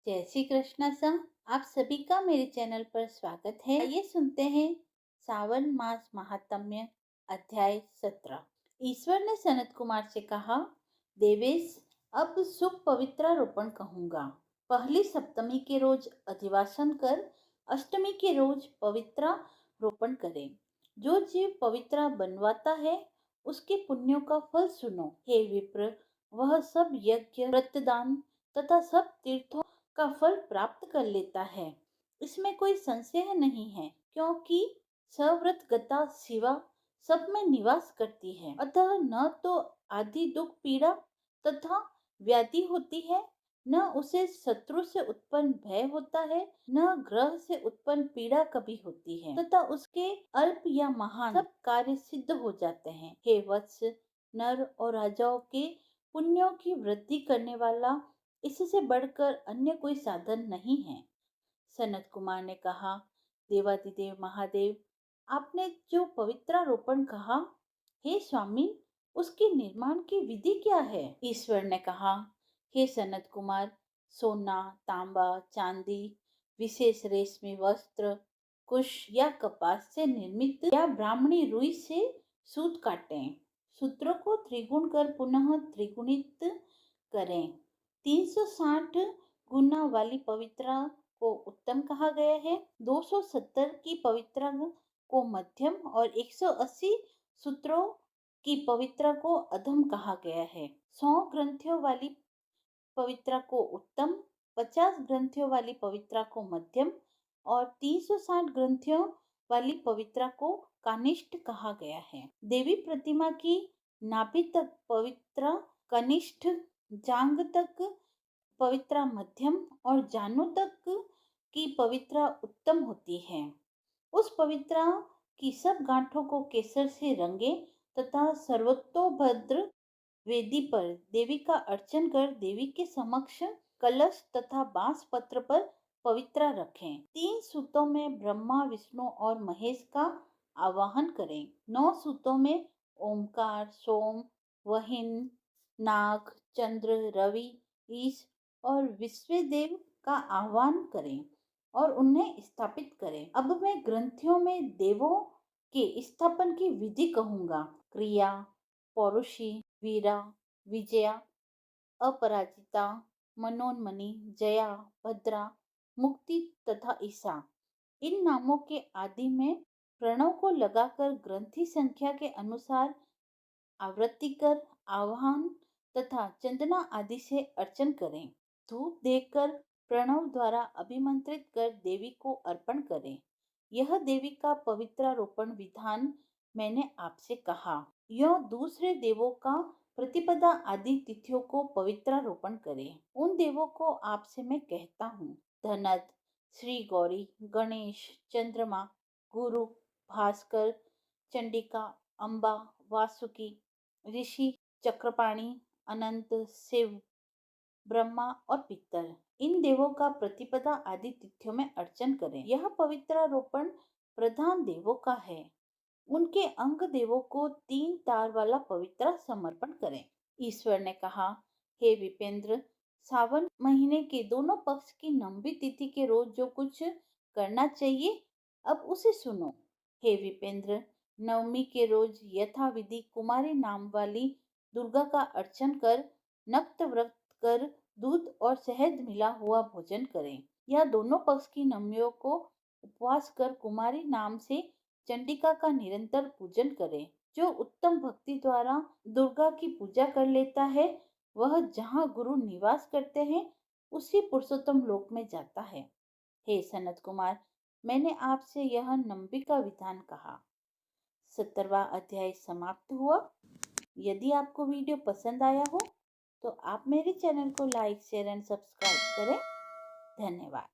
जय श्री कृष्ण सर। आप सभी का मेरे चैनल पर स्वागत है। ये सुनते हैं सावन मास महात्म्य अध्याय 17। ईश्वर ने सनत कुमार से कहा, देवेश, अब शुभ पवित्रारोपण कहूंगा। पहली सप्तमी के रोज अधिवासन कर अष्टमी के रोज पवित्रारोपण करें। जो जीव पवित्रा बनवाता है उसके पुण्यों का फल सुनो। हे विप्र, वह सब यज्ञ, व्रतदान तथा सब तीर्थों का फल प्राप्त कर लेता है। इसमें कोई संशय नहीं है, क्योंकि सव्रत गता शिवा सब में निवास करती है। अतः न तो आदि दुख पीड़ा तथा व्याधि होती है, न उसे शत्रु से उत्पन्न भय होता है, न ग्रह से उत्पन्न पीड़ा कभी होती है, तथा उसके अल्प या महान सब कार्य सिद्ध हो जाते हैं। हे वत्स, नर और राजाओं के पुण्यों की वृद्धि करने वाला इससे बढ़कर अन्य कोई साधन नहीं है। सनत कुमार ने कहा, देवादिदेव महादेव, आपने जो पवित्रारोपण कहा, हे स्वामी, उसके निर्माण की विधि क्या है? ईश्वर ने कहा, हे सनत कुमार, सोना, तांबा, चांदी, विशेष रेशमी वस्त्र, कुश या कपास से निर्मित या ब्राह्मणी रुई से सूत काटें। सूत्रों को त्रिगुण कर पुनः त्रिगुणित करें। 360 गुना वाली पवित्रा को उत्तम कहा गया है। 270 की पवित्रा को मध्यम और 180 सूत्रों की पवित्रा को अधम कहा गया है। 100 ग्रंथियों वाली पवित्रा को उत्तम, 50 ग्रंथियों वाली पवित्रा को मध्यम और 360 ग्रंथियों वाली पवित्रा को कानिष्ठ कहा गया है। देवी प्रतिमा की नाभि तक पवित्रा कनिष्ठ, जांग तक पवित्रा मध्यम और जानू तक की पवित्रा उत्तम होती है। उस पवित्रा की सब गांठों को केसर से रंगे तथा सर्वतोभद्र वेदी पर देवी का अर्चन कर देवी के समक्ष कलश तथा बांस पत्र पर पवित्रा रखें। 3 सूतों में ब्रह्मा, विष्णु और महेश का आवाहन करें। 9 सूतों में ओमकार, सोम, वहिन, नाग, चंद्र, रवि, ईश और विश्वदेव का आह्वान करें और उन्हें स्थापित करें। अब मैं ग्रंथियों में देवों के स्थापन की विधि कहूंगा। क्रिया, पौरुषी, वीरा, विजया, अपराजिता, मनोन्मणि, जया, भद्रा, मुक्ति तथा ईशा, इन नामों के आदि में प्रणव को लगाकर ग्रंथि संख्या के अनुसार आवृत्ति कर आह्वान तथा चंदना आदि से अर्चन करें। धूप देकर प्रणव द्वारा अभिमंत्रित कर देवी को अर्पण करें। यह देवी का पवित्रारोपण विधान मैंने आपसे कहा। यह दूसरे देवों का प्रतिपदा आदि तिथियों को पवित्रारोपण करें। उन देवों को आपसे मैं कहता हूँ, धनत, श्री गौरी, गणेश, चंद्रमा, गुरु, भास्कर, चंडिका, अम्बा, वासुकी, ऋषि, चक्रपाणी, अनंत, शिव, ब्रह्मा और पितर, इन देवों का प्रतिपदा आदि तिथियों में अर्चन करें। यह पवित्रारोपण प्रधान देवों का है। उनके अंग देवों को 3 तार वाला पवित्रा समर्पण करें। ईश्वर ने कहा, हे विपेंद्र, सावन महीने के दोनों पक्ष की नंबी तिथि के रोज जो कुछ करना चाहिए, अब उसे सुनो। हे विपेंद्र, नवमी के रोज यथा विधि कुमारी नाम वाली दुर्गा का अर्चन कर नक्त व्रत कर दूध और शहद मिला हुआ भोजन करें, या दोनों पक्ष की नवमियों को उपवास कर कुमारी नाम से चंडिका का निरंतर पूजन करें। जो उत्तम भक्ति द्वारा दुर्गा की पूजा कर लेता है, वह जहाँ गुरु निवास करते हैं उसी पुरुषोत्तम लोक में जाता है। हे सनत कुमार, मैंने आपसे यह नंबी का विधान कहा। 17वां अध्याय समाप्त हुआ। यदि आपको वीडियो पसंद आया हो तो आप मेरे चैनल को लाइक, शेयर एंड सब्सक्राइब करें। धन्यवाद।